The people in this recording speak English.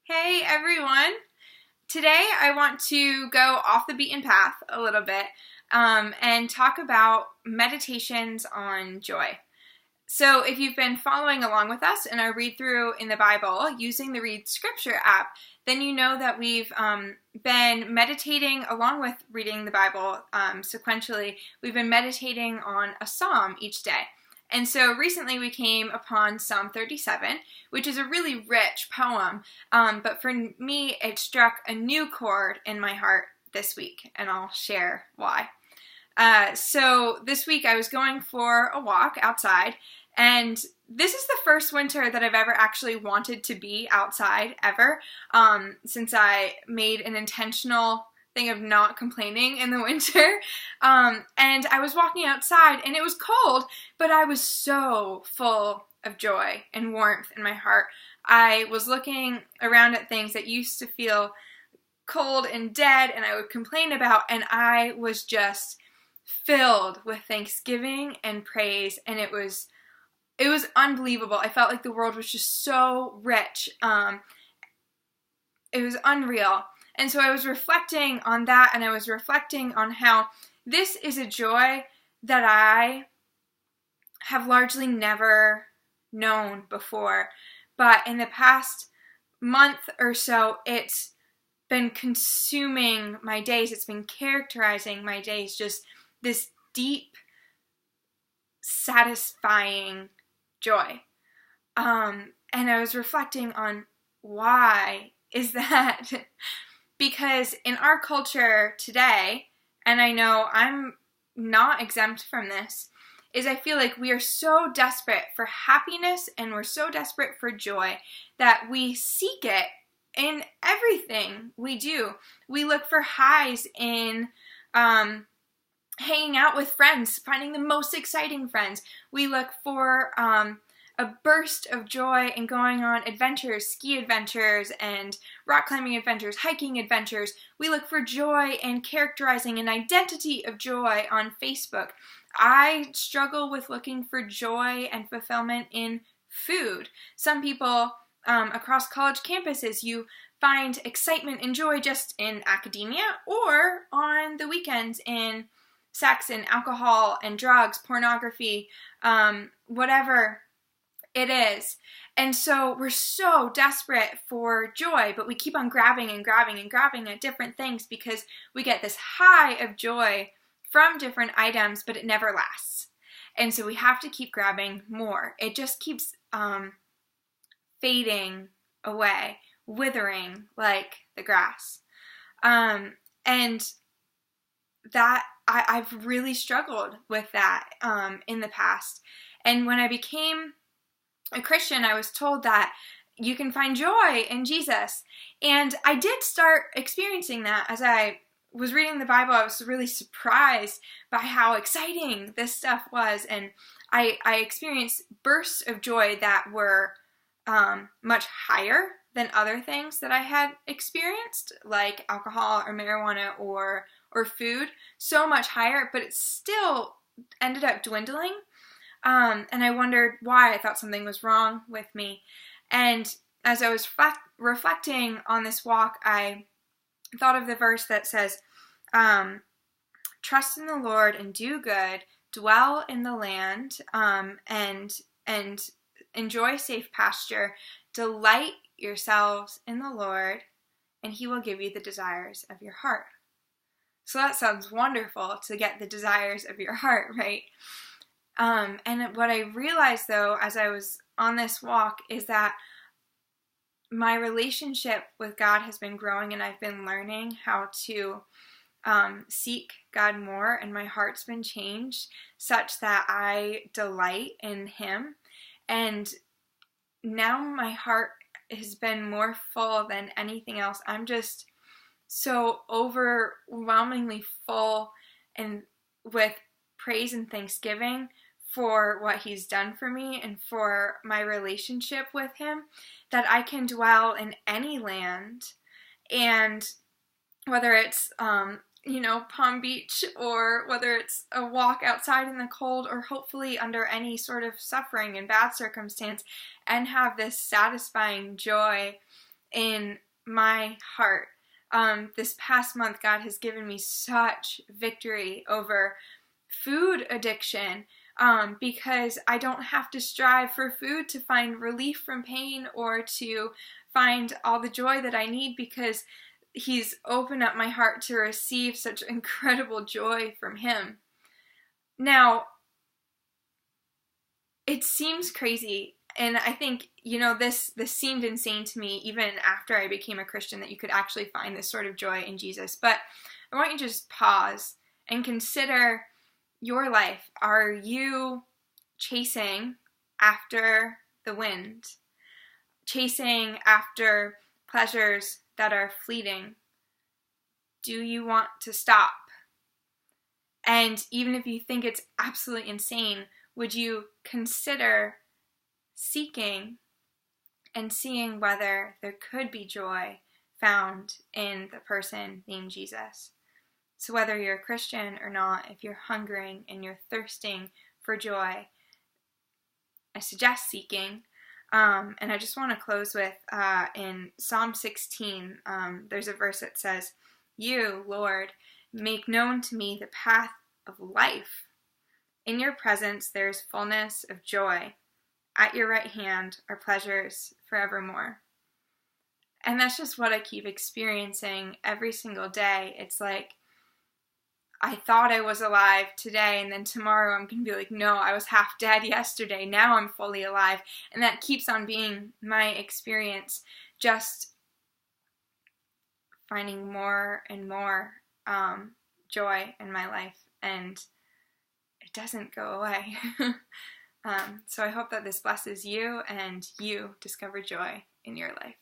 Hey everyone! Today I want to go off the beaten path a little bit and talk about meditations on joy. So, if you've been following along with us in our read through in the Bible using the Read Scripture app, then you know that we've been meditating along with reading the Bible sequentially. We've been meditating on a psalm each day. And so recently we came upon Psalm 37, which is a really rich poem, but for me it struck a new chord in my heart this week, and I'll share why. So this week I was going for a walk outside, and this is the first winter that I've ever actually wanted to be outside ever, since I made an intentional thing of not complaining in the winter. And I was walking outside and it was cold, but I was so full of joy and warmth in my heart. I was looking around at things that used to feel cold and dead and I would complain about, and I was just filled with thanksgiving and praise, and it was unbelievable. I felt like the world was just so rich. It was unreal. And so I was reflecting on that, and I was reflecting on how this is a joy that I have largely never known before. But in the past month or so, it's been consuming my days. It's been characterizing my days, just this deep, satisfying joy. And I was reflecting on why is that? Because in our culture today, and I know I'm not exempt from this, is I feel like we are so desperate for happiness and we're so desperate for joy that we seek it in everything we do. We look for highs in hanging out with friends, finding the most exciting friends. We look for a burst of joy in going on adventures, ski adventures and rock climbing adventures, hiking adventures. We look for joy in characterizing an identity of joy on Facebook. I struggle with looking for joy and fulfillment in food. Some people across college campuses, you find excitement and joy just in academia or on the weekends in sex and alcohol and drugs, pornography, whatever it is. And so we're so desperate for joy, but we keep on grabbing and grabbing and grabbing at different things because we get this high of joy from different items, but it never lasts. And so we have to keep grabbing more. It just keeps fading away, withering like the grass. And that I've really struggled with that in the past. And when I became a Christian, I was told that you can find joy in Jesus. And I did start experiencing that as I was reading the Bible. I was really surprised by how exciting this stuff was. And I experienced bursts of joy that were much higher than other things that I had experienced, like alcohol or marijuana or food, so much higher, but it still ended up dwindling. And I wondered why. I thought something was wrong with me. And as I was reflecting on this walk, I thought of the verse that says, trust in the Lord and do good, dwell in the land, and enjoy safe pasture, delight yourselves in the Lord, and he will give you the desires of your heart. So that sounds wonderful, to get the desires of your heart, right? And what I realized, though, as I was on this walk, is that my relationship with God has been growing, and I've been learning how to seek God more, and my heart's been changed such that I delight in him. And now my heart has been more full than anything else. I'm just so overwhelmingly full and with praise and thanksgiving for what he's done for me and for my relationship with him, that I can dwell in any land. And whether it's Palm Beach, or whether it's a walk outside in the cold, or hopefully under any sort of suffering and bad circumstance, and have this satisfying joy in my heart. This past month, God has given me such victory over food addiction, because I don't have to strive for food to find relief from pain or to find all the joy that I need, because He's opened up my heart to receive such incredible joy from Him. Now, it seems crazy, and I think, this seemed insane to me even after I became a Christian, that you could actually find this sort of joy in Jesus. But I want you to just pause and consider your life. Are you chasing after the wind? Chasing after pleasures that are fleeting? Do you want to stop? And even if you think it's absolutely insane, would you consider seeking and seeing whether there could be joy found in the person named Jesus? So whether you're a Christian or not, if you're hungering and you're thirsting for joy, I suggest seeking. And I just want to close with, in Psalm 16, there's a verse that says, "You, Lord, make known to me the path of life. In your presence there is fullness of joy. At your right hand are pleasures forevermore." And that's just what I keep experiencing every single day. It's like, I thought I was alive today, and then tomorrow I'm going to be like, no, I was half dead yesterday. Now I'm fully alive. And that keeps on being my experience, just finding more and more joy in my life. And it doesn't go away. So I hope that this blesses you and you discover joy in your life.